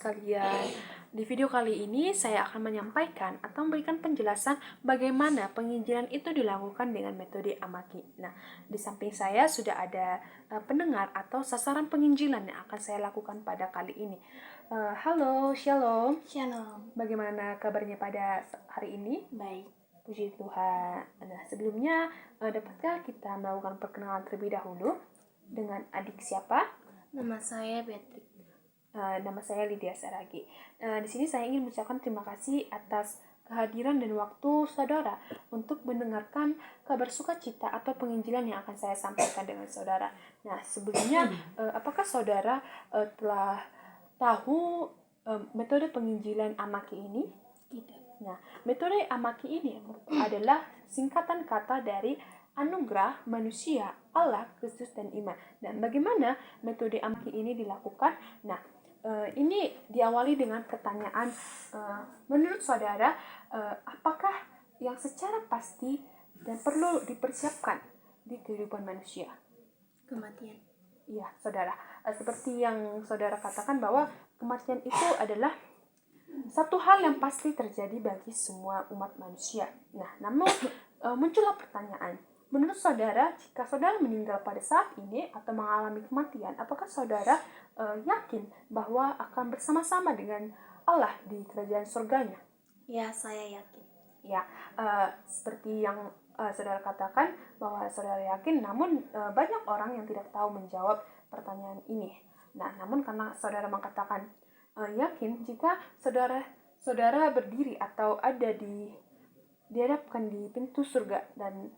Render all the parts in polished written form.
sekalian. Di video kali ini saya akan menyampaikan atau memberikan penjelasan bagaimana penginjilan itu dilakukan dengan metode Amaki. Nah, di samping saya sudah ada pendengar atau sasaran penginjilan yang akan saya lakukan pada kali ini. Halo, Shalom. Shalom. Bagaimana kabarnya pada hari ini? Baik. Puji Tuhan. Nah, sebelumnya dapatkah kita melakukan perkenalan terlebih dahulu dengan adik siapa? Nama saya Beatrix. Nama saya Lydia Saragi. Di sini saya ingin mengucapkan terima kasih atas kehadiran dan waktu saudara untuk mendengarkan kabar sukacita atau penginjilan yang akan saya sampaikan dengan saudara. Nah, sebelumnya, apakah saudara telah tahu metode penginjilan Amaki ini? Tidak. Nah, metode Amaki ini adalah singkatan kata dari anugerah, manusia, Allah, Kristus, dan iman. Dan bagaimana metode Amaki ini dilakukan? Nah, ini diawali dengan pertanyaan, menurut saudara, apakah yang secara pasti dan perlu dipersiapkan di kehidupan manusia? Kematian. Iya, saudara. Seperti yang saudara katakan bahwa kematian itu adalah satu hal yang pasti terjadi bagi semua umat manusia. Nah, namun muncullah pertanyaan, menurut saudara, jika saudara meninggal pada saat ini atau mengalami kematian, apakah saudara yakin bahwa akan bersama-sama dengan Allah di kerajaan surganya? Ya, saya yakin. Ya, seperti yang saudara katakan bahwa saudara yakin, namun banyak orang yang tidak tahu menjawab pertanyaan ini. Nah, namun karena saudara mengatakan yakin, jika saudara berdiri atau ada dihadapkan di pintu surga dan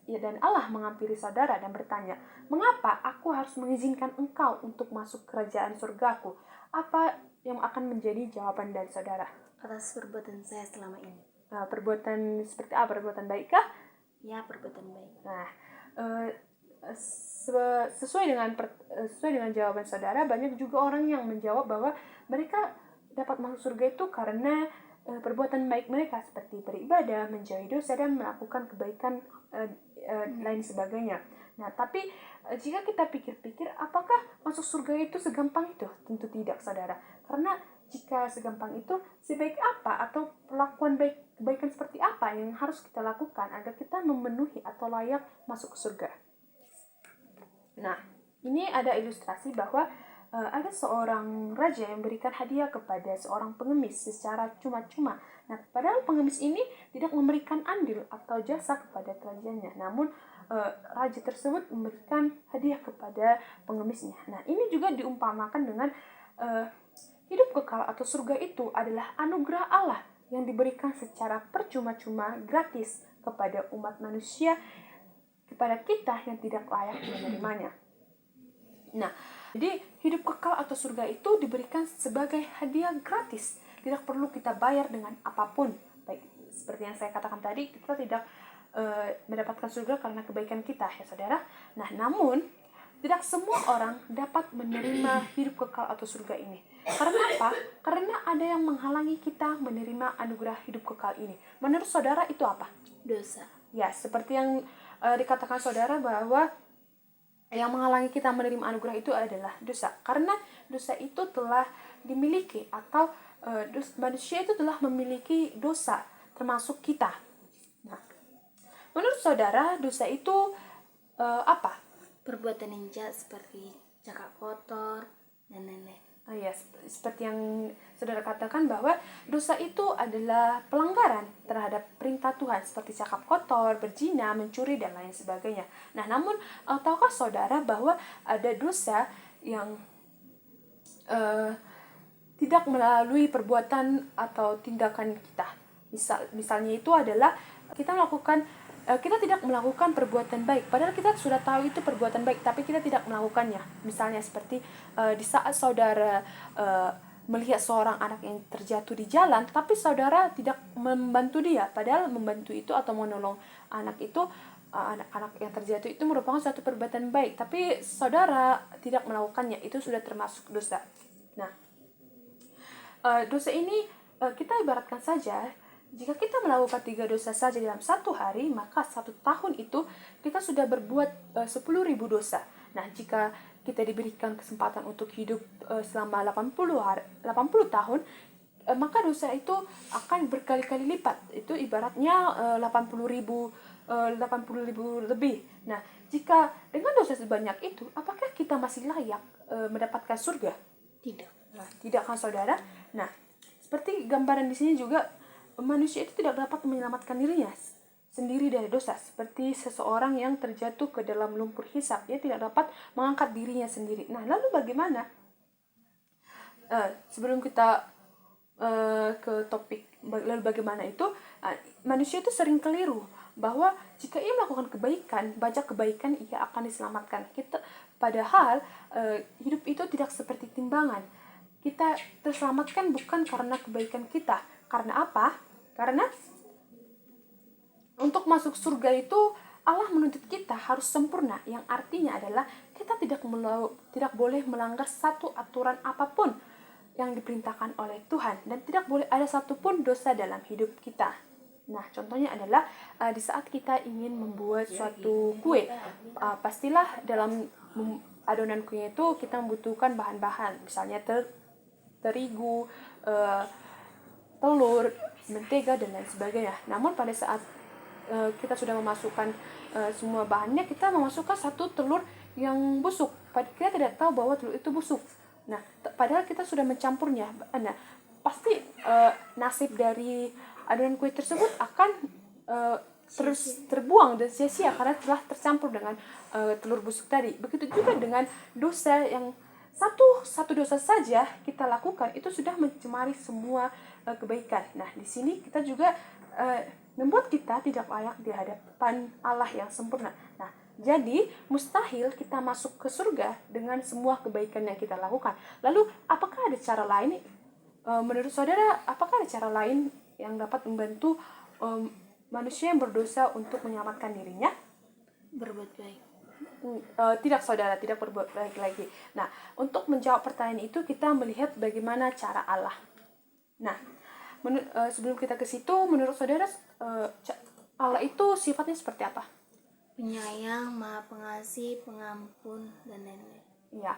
dan Allah menghampiri saudara dan bertanya, mengapa aku harus mengizinkan engkau untuk masuk kerajaan surgaku? Apa yang akan menjadi jawaban dari saudara? Atas perbuatan saya selama ini. Perbuatan seperti apa? Perbuatan baik kah? Ya, perbuatan baik. Nah, sesuai dengan jawaban saudara, banyak juga orang yang menjawab bahwa mereka dapat masuk surga itu karena perbuatan baik mereka seperti beribadah, menjauhi dosa, dan melakukan kebaikan lain sebagainya. Nah, tapi jika kita pikir-pikir, apakah masuk surga itu segampang itu? Tentu tidak, saudara. Karena jika segampang itu, sebaik apa atau perlakuan kebaikan seperti apa yang harus kita lakukan agar kita memenuhi atau layak masuk ke surga? Nah, ini ada ilustrasi bahwa ada seorang raja yang memberikan hadiah kepada seorang pengemis secara cuma-cuma. Nah, padahal pengemis ini tidak memberikan andil atau jasa kepada kerajaannya, namun raja tersebut memberikan hadiah kepada pengemisnya. Nah, ini juga diumpamakan dengan hidup kekal atau surga itu adalah anugerah Allah yang diberikan secara percuma-cuma gratis kepada umat manusia, kepada kita yang tidak layak menerimanya. Nah, jadi hidup kekal atau surga itu diberikan sebagai hadiah gratis. Tidak perlu kita bayar dengan apapun. Baik, seperti yang saya katakan tadi, kita tidak mendapatkan surga karena kebaikan kita, ya saudara. Nah, namun tidak semua orang dapat menerima hidup kekal atau surga ini. Karena apa? Karena ada yang menghalangi kita menerima anugerah hidup kekal ini. Menurut saudara itu apa? Dosa. Ya, seperti yang dikatakan saudara bahwa yang menghalangi kita menerima anugerah itu adalah dosa. Karena dosa itu telah dimiliki atau manusia itu telah memiliki dosa, termasuk kita. Nah, menurut saudara dosa itu apa? Perbuatan yang jahat seperti cakap kotor dan lain-lain. Ya, seperti yang saudara katakan bahwa dosa itu adalah pelanggaran terhadap perintah Tuhan seperti cakap kotor, berzina, mencuri, dan lain sebagainya. Nah, namun tahukah saudara bahwa ada dosa yang tidak melalui perbuatan atau tindakan kita. Misalnya itu adalah kita tidak melakukan perbuatan baik, padahal kita sudah tahu itu perbuatan baik, tapi kita tidak melakukannya. Misalnya seperti di saat saudara melihat seorang anak yang terjatuh di jalan, tapi saudara tidak membantu dia, padahal membantu itu atau menolong anak itu, anak-anak yang terjatuh itu merupakan suatu perbuatan baik, tapi saudara tidak melakukannya, itu sudah termasuk dosa. Nah, dosa ini kita ibaratkan saja, jika kita melakukan 3 dosa saja dalam 1 hari, maka 1 tahun itu kita sudah berbuat 10.000 dosa. Nah, jika kita diberikan kesempatan untuk hidup selama 80 tahun, maka dosa itu akan berkali-kali lipat. Itu ibaratnya 80.000 lebih. Nah, jika dengan dosa sebanyak itu, apakah kita masih layak mendapatkan surga? Tidak. Nah, tidak kan saudara? Nah, seperti gambaran di sini juga, manusia itu tidak dapat menyelamatkan dirinya sendiri dari dosa, seperti seseorang yang terjatuh ke dalam lumpur hisap, dia tidak dapat mengangkat dirinya sendiri. Nah, lalu bagaimana? Sebelum kita ke topik lalu bagaimana itu, manusia itu sering keliru bahwa jika ia melakukan kebaikan, banyak kebaikan, ia akan diselamatkan. Padahal hidup itu tidak seperti timbangan. Kita terselamatkan bukan karena kebaikan kita. Karena apa? Karena untuk masuk surga itu Allah menuntut kita harus sempurna, yang artinya adalah kita tidak boleh melanggar satu aturan apapun yang diperintahkan oleh Tuhan, dan tidak boleh ada satupun dosa dalam hidup kita. Nah, contohnya adalah di saat kita ingin membuat suatu kue, pastilah dalam adonan kue itu kita membutuhkan bahan-bahan, misalnya terigu, telur, mentega, dan lain sebagainya. Namun pada saat kita sudah memasukkan semua bahannya, kita memasukkan satu telur yang busuk. Kita tidak tahu bahwa telur itu busuk. Nah, padahal kita sudah mencampurnya. Nah, pasti nasib dari adonan kue tersebut akan terus terbuang dan sia-sia karena telah tercampur dengan telur busuk tadi. Begitu juga dengan dosa yang satu dosa saja kita lakukan itu sudah mencemari semua kebaikan. Nah, di sini kita juga membuat kita tidak layak di hadapan Allah yang sempurna. Nah, jadi mustahil kita masuk ke surga dengan semua kebaikan yang kita lakukan. Lalu, apakah ada cara lain? Menurut saudara, apakah ada cara lain yang dapat membantu manusia yang berdosa untuk menyelamatkan dirinya? Berbuat baik. Tidak saudara, tidak berbuat baik lagi. Nah, untuk menjawab pertanyaan itu kita melihat bagaimana cara Allah. Nah, sebelum kita ke situ, menurut saudara Allah itu sifatnya seperti apa? Penyayang, maha pengasih, pengampun, dan lain-lain. Ya,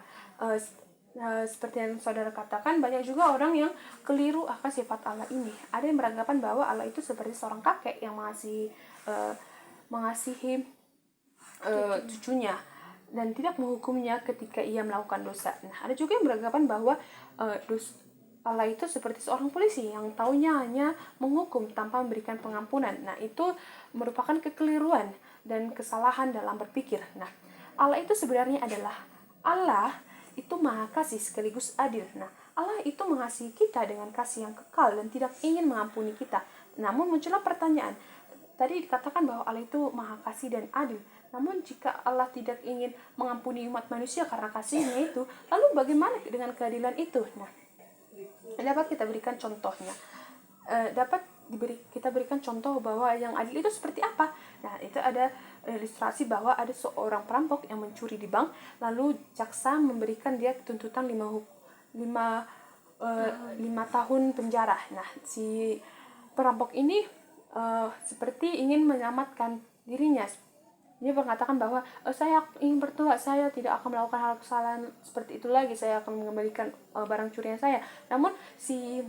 seperti yang saudara katakan, banyak juga orang yang keliru akan sifat Allah ini. Ada yang beranggapan bahwa Allah itu seperti seorang kakek yang mengasihi cucunya dan tidak menghukumnya ketika ia melakukan dosa. Nah, ada juga yang beranggapan bahwa Allah itu seperti seorang polisi yang taunya hanya menghukum tanpa memberikan pengampunan. Nah, itu merupakan kekeliruan dan kesalahan dalam berpikir. Nah, Allah itu sebenarnya adalah Allah itu maha kasih sekaligus adil. Nah, Allah itu mengasihi kita dengan kasih yang kekal dan tidak ingin mengampuni kita. Namun muncullah pertanyaan. Tadi dikatakan bahwa Allah itu maha kasih dan adil. Namun jika Allah tidak ingin mengampuni umat manusia karena kasihnya itu, lalu bagaimana dengan keadilan itu? Nah, dapat kita berikan contohnya. Kita berikan contoh bahwa yang adil itu seperti apa. Nah, itu ada ilustrasi bahwa ada seorang perampok yang mencuri di bank, lalu jaksa memberikan dia tuntutan 5 tahun penjara. Nah, si perampok ini seperti ingin menyelamatkan dirinya. Dia mengatakan bahwa saya ingin bertobat, saya tidak akan melakukan hal kesalahan seperti itu lagi, saya akan mengembalikan barang curian saya. Namun si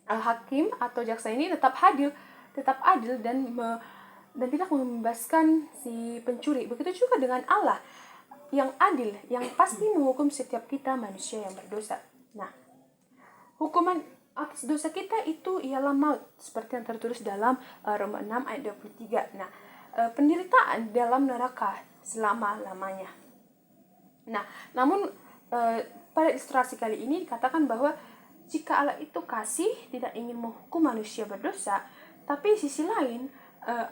hakim atau jaksa ini tetap adil dan tidak membebaskan si pencuri. Begitu juga dengan Allah yang adil, yang pasti menghukum setiap kita manusia yang berdosa. Nah, hukuman atas dosa kita itu ialah maut, seperti yang tertulis dalam Roma 6 ayat 23. Nah, penderitaan dalam neraka selama-lamanya. Nah, namun pada ilustrasi kali ini dikatakan bahwa jika Allah itu kasih, tidak ingin menghukum manusia berdosa, tapi sisi lain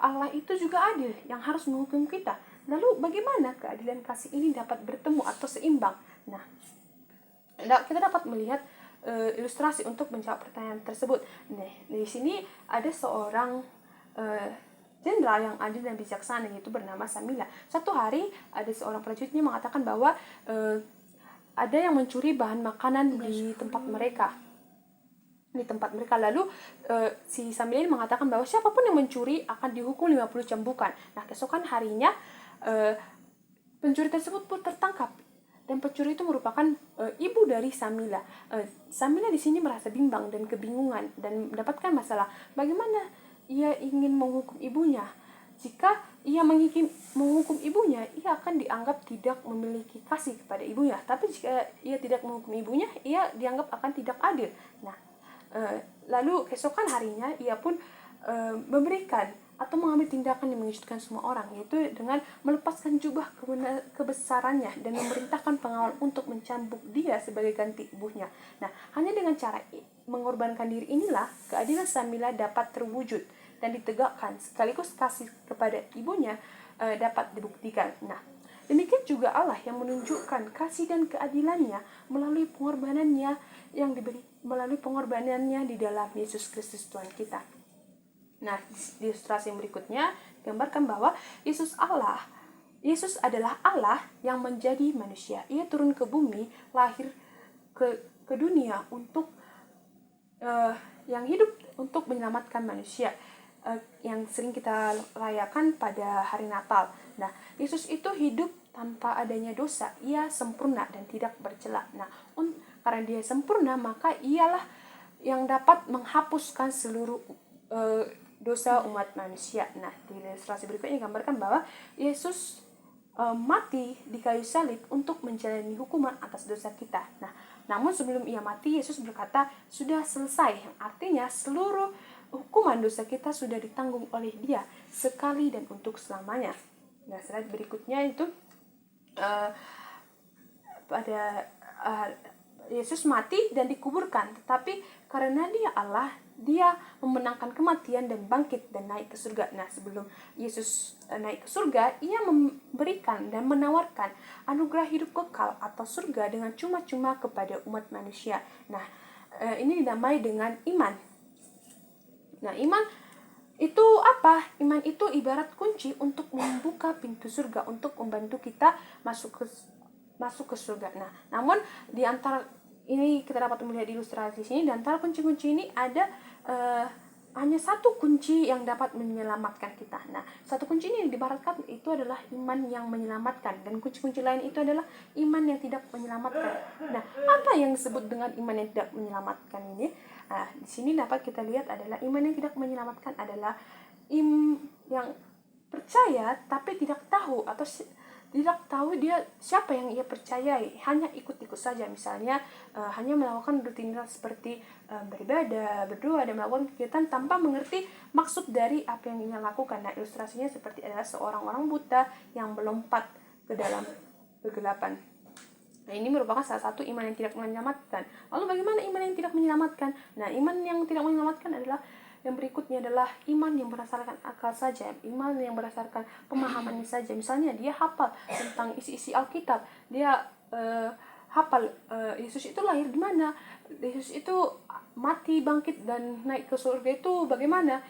Allah itu juga adil yang harus menghukum kita. Lalu bagaimana keadilan kasih ini dapat bertemu atau seimbang? Nah, kita dapat melihat ilustrasi untuk menjawab pertanyaan tersebut. Nah, di sini ada seorang jenderal yang adil dan bijaksana, yaitu bernama Samila. Satu hari ada seorang prajuritnya mengatakan bahwa ada yang mencuri bahan makanan di tempat mereka. Lalu si Samila mengatakan bahwa siapapun yang mencuri akan dihukum 50 cambukan. Nah, keesokan harinya pencuri tersebut pun tertangkap dan pencuri itu merupakan ibu dari Samila. Samila di sini merasa bimbang dan kebingungan dan mendapatkan masalah. Bagaimana ia ingin menghukum ibunya? Jika ia menghukum ibunya, ia akan dianggap tidak memiliki kasih kepada ibunya. Tapi jika ia tidak menghukum ibunya, ia dianggap akan tidak adil. Nah, lalu keesokan harinya ia pun memberikan atau mengambil tindakan yang mengejutkan semua orang, yaitu dengan melepaskan jubah kebesarannya dan memerintahkan pengawal untuk mencambuk dia sebagai ganti ibunya. Nah, hanya dengan cara mengorbankan diri inilah keadilan Samila dapat terwujud dan ditegakkan, sekaligus kasih kepada ibunya dapat dibuktikan. Nah, demikian juga Allah yang menunjukkan kasih dan keadilannya melalui pengorbanannya yang diberi melalui pengorbanannya di dalam Yesus Kristus Tuhan kita. Nah, di ilustrasi yang berikutnya gambarkan bahwa Yesus adalah Allah yang menjadi manusia. Ia turun ke bumi, lahir ke dunia untuk yang hidup untuk menyelamatkan manusia, yang sering kita rayakan pada hari Natal. Nah, Yesus itu hidup tanpa adanya dosa. Ia sempurna dan tidak bercela. Nah, karena dia sempurna, maka ialah yang dapat menghapuskan seluruh dosa umat manusia. Nah, di ilustrasi berikutnya gambarkan bahwa Yesus mati di kayu salib untuk menjalani hukuman atas dosa kita. Nah, namun sebelum ia mati, Yesus berkata, sudah selesai. Yang artinya seluruh hukuman dosa kita sudah ditanggung oleh dia sekali dan untuk selamanya. Nah, slide berikutnya itu pada Yesus mati dan dikuburkan, tetapi karena dia Allah, dia memenangkan kematian dan bangkit dan naik ke surga. Nah, sebelum Yesus naik ke surga, ia memberikan dan menawarkan anugerah hidup kekal atau surga dengan cuma-cuma kepada umat manusia. Nah, ini dinamai dengan iman. Nah, iman itu apa? Iman itu ibarat kunci untuk membuka pintu surga, untuk membantu kita masuk ke surga. Nah, namun di antara ini kita dapat melihat di ilustrasi sini, di antara kunci-kunci ini ada hanya satu kunci yang dapat menyelamatkan kita. Nah, satu kunci ini diibaratkan itu adalah iman yang menyelamatkan, dan kunci-kunci lain itu adalah iman yang tidak menyelamatkan. Nah, apa yang disebut dengan iman yang tidak menyelamatkan ini? Nah, di sini dapat kita lihat adalah iman yang tidak menyelamatkan adalah yang percaya tapi tidak tahu atau tidak tahu dia siapa yang ia percayai, hanya ikut-ikut saja. Misalnya hanya melakukan rutinitas seperti beribadah, berdoa, dan melakukan kegiatan tanpa mengerti maksud dari apa yang ia lakukan. Nah, ilustrasinya seperti adalah seorang orang buta yang melompat ke dalam kegelapan. Nah, ini merupakan salah satu iman yang tidak menyelamatkan. Lalu bagaimana iman yang tidak menyelamatkan? Nah, iman yang tidak menyelamatkan adalah yang berikutnya adalah iman yang berdasarkan akal saja, iman yang berdasarkan pemahamannya saja. Misalnya dia hafal tentang isi-isi Alkitab, dia hafal Yesus itu lahir di mana, Yesus itu mati, bangkit, dan naik ke surga itu bagaimana.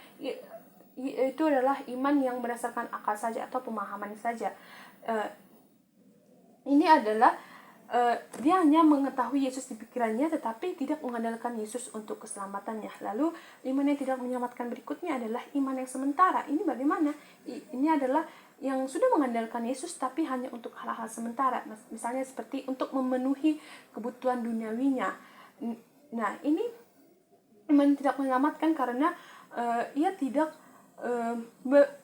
Itu adalah iman yang berdasarkan akal saja atau pemahaman saja. Ini adalah dia hanya mengetahui Yesus di pikirannya, tetapi tidak mengandalkan Yesus untuk keselamatannya. Lalu iman yang tidak menyelamatkan berikutnya adalah iman yang sementara. Ini bagaimana? Ini adalah yang sudah mengandalkan Yesus tapi hanya untuk hal-hal sementara. Misalnya seperti untuk memenuhi kebutuhan duniawinya. Nah, ini iman tidak menyelamatkan karena ia tidak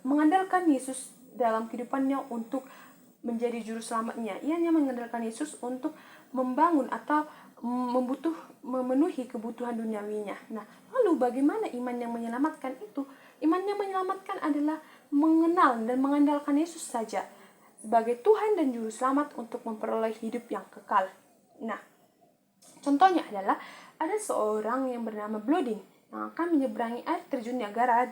mengandalkan Yesus dalam kehidupannya untuk menjadi juru selamatnya. Ia hanya mengandalkan Yesus untuk membangun atau memenuhi kebutuhan duniawinya. Nah, lalu bagaimana iman yang menyelamatkan itu? Iman yang menyelamatkan adalah mengenal dan mengandalkan Yesus saja sebagai Tuhan dan juru selamat untuk memperoleh hidup yang kekal. Nah, contohnya adalah ada seorang yang bernama Blodin yang akan menyeberangi air terjun Niagara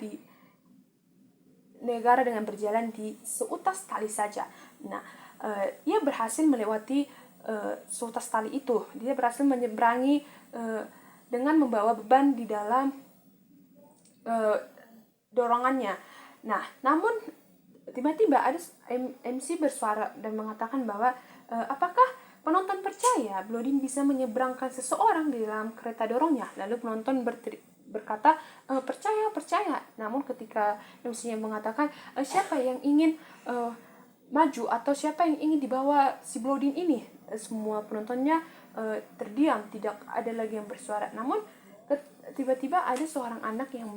dengan berjalan di seutas tali saja. Nah, ia berhasil melewati seutas tali itu. Dia berhasil menyeberangi dengan membawa beban di dalam dorongannya. Nah, namun tiba-tiba ada MC bersuara dan mengatakan bahwa apakah penonton percaya Blodin bisa menyeberangkan seseorang di dalam kereta dorongnya? Lalu penonton berkata percaya. Namun ketika MC-nya mengatakan siapa yang ingin maju atau siapa yang ingin dibawa si Blodin ini, semua penontonnya terdiam, tidak ada lagi yang bersuara. Namun tiba-tiba ada seorang anak yang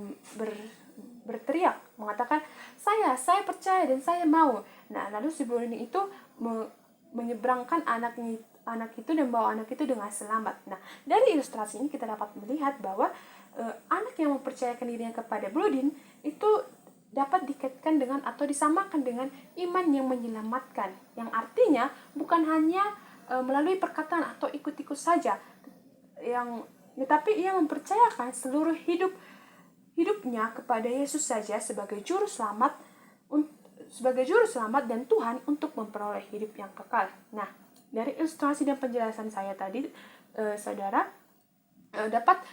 berteriak mengatakan, saya percaya dan saya mau. Nah, lalu si Brownie itu menyeberangkan anak itu dan bawa anak itu dengan selamat. Nah, dari ilustrasi ini kita dapat melihat bahwa anak yang mempercayakan dirinya kepada Blodin itu dapat dikaitkan dengan atau disamakan dengan iman yang menyelamatkan, yang artinya bukan hanya melalui perkataan atau ikut-ikut saja, tetapi ia mempercayakan seluruh hidupnya kepada Yesus saja sebagai juru selamat dan Tuhan untuk memperoleh hidup yang kekal. Nah, dari ilustrasi dan penjelasan saya tadi, saudara dapat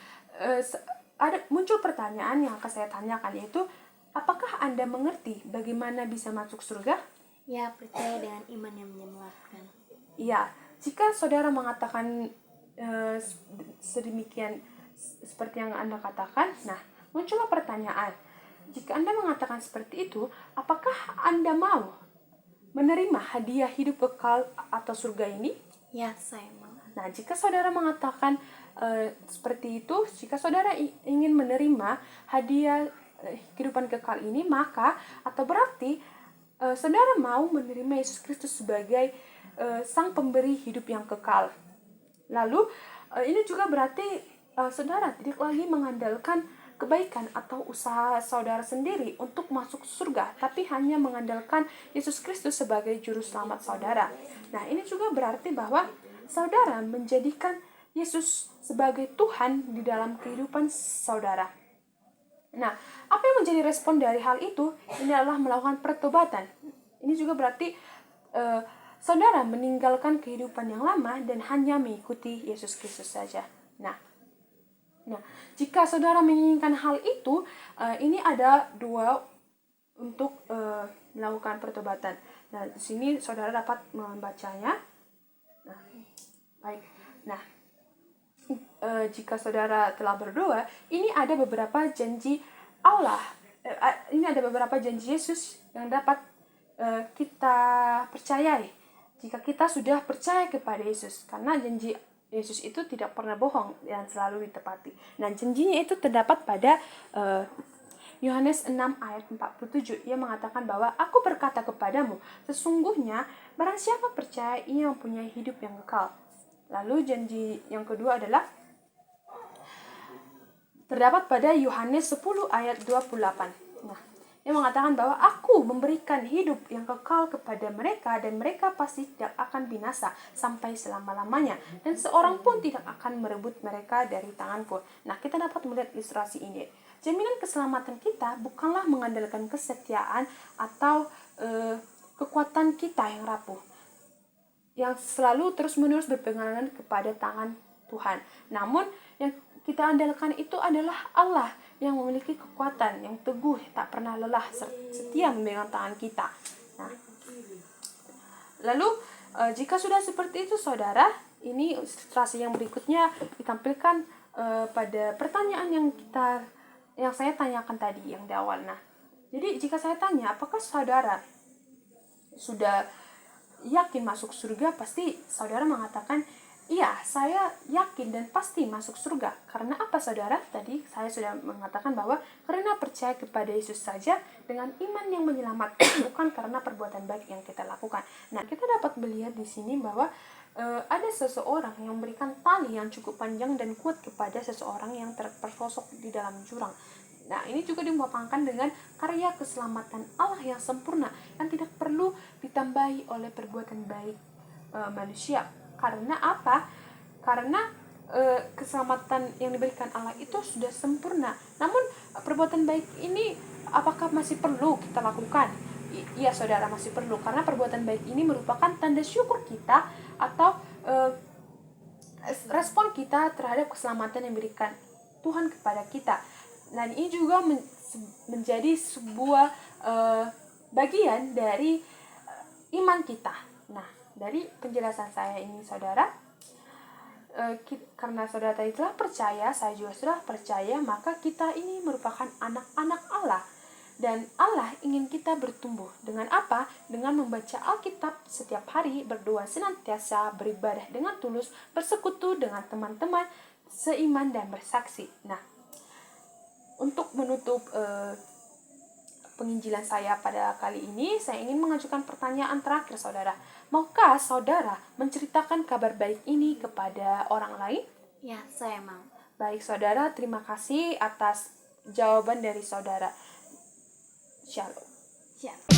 muncul pertanyaan yang akan saya tanyakan, yaitu apakah Anda mengerti bagaimana bisa masuk surga? Ya, percaya dengan iman yang menyelamatkan. Ya, jika saudara mengatakan sedemikian seperti yang Anda katakan, nah muncullah pertanyaan. Jika Anda mengatakan seperti itu, apakah Anda mau menerima hadiah hidup kekal atau surga ini? Ya, saya mau. Nah, jika saudara mengatakan seperti itu, jika saudara ingin menerima hadiah kehidupan kekal ini, maka atau berarti saudara mau menerima Yesus Kristus sebagai sang pemberi hidup yang kekal. Lalu ini juga berarti saudara tidak lagi mengandalkan kebaikan atau usaha saudara sendiri untuk masuk surga, tapi hanya mengandalkan Yesus Kristus sebagai juru selamat saudara. Nah, ini juga berarti bahwa saudara menjadikan Yesus sebagai Tuhan di dalam kehidupan saudara. Nah, apa yang menjadi respon dari hal itu? Ini adalah melakukan pertobatan. Ini juga berarti saudara meninggalkan kehidupan yang lama dan hanya mengikuti Yesus Kristus saja. Nah, jika saudara menginginkan hal itu, ini ada dua untuk melakukan pertobatan. Nah, di sini saudara dapat membacanya. Nah, baik. Nah, jika saudara telah berdoa, ini ada beberapa janji Allah. Ini ada beberapa janji Yesus yang dapat kita percayai jika kita sudah percaya kepada Yesus, karena janji Yesus itu tidak pernah bohong dan selalu ditepati. Nah, janjinya itu terdapat pada Yohanes 6 ayat 47. Ia mengatakan bahwa aku berkata kepadamu, sesungguhnya barang siapa percaya ia mempunyai hidup yang kekal. Lalu janji yang kedua adalah terdapat pada Yohanes 10 ayat 28. Nah, ia mengatakan bahwa aku memberikan hidup yang kekal kepada mereka dan mereka pasti tidak akan binasa sampai selama-lamanya dan seorang pun tidak akan merebut mereka dari tanganku. Nah, kita dapat melihat ilustrasi ini. Jaminan keselamatan kita bukanlah mengandalkan kesetiaan atau kekuatan kita yang rapuh, yang selalu terus-menerus berpegangan kepada tangan Tuhan. Namun, yang kita andalkan itu adalah Allah yang memiliki kekuatan yang teguh, tak pernah lelah, setia memegang tangan kita. Nah, lalu jika sudah seperti itu, saudara, ini ilustrasi yang berikutnya ditampilkan pada pertanyaan yang saya tanyakan tadi yang di awal. Nah, jadi jika saya tanya, apakah saudara sudah yakin masuk surga, pasti saudara mengatakan, iya, saya yakin dan pasti masuk surga. Karena apa, saudara? Tadi saya sudah mengatakan bahwa karena percaya kepada Yesus saja dengan iman yang menyelamatkan, bukan karena perbuatan baik yang kita lakukan. Nah, kita dapat melihat di sini bahwa ada seseorang yang memberikan tali yang cukup panjang dan kuat kepada seseorang yang terperosok di dalam jurang. Nah, ini juga dimuatkan dengan karya keselamatan Allah yang sempurna, yang tidak perlu ditambahi oleh perbuatan baik manusia. Karena apa? Karena keselamatan yang diberikan Allah itu sudah sempurna. Namun perbuatan baik ini apakah masih perlu kita lakukan? Iya, saudara, masih perlu, karena perbuatan baik ini merupakan tanda syukur kita atau respon kita terhadap keselamatan yang diberikan Tuhan kepada kita. Dan ini juga menjadi sebuah bagian dari iman kita. Nah, dari penjelasan saya ini, saudara, karena saudara tadi telah percaya, saya juga sudah percaya, maka kita ini merupakan anak-anak Allah. Dan Allah ingin kita bertumbuh. Dengan apa? Dengan membaca Alkitab setiap hari, berdoa senantiasa, beribadah dengan tulus, bersekutu dengan teman-teman seiman dan bersaksi. Nah, untuk menutup penginjilan saya pada kali ini, saya ingin mengajukan pertanyaan terakhir, saudara. Maukah saudara menceritakan kabar baik ini kepada orang lain? Ya, saya mau. Baik, saudara, terima kasih atas jawaban dari saudara. Shalom. Shalom.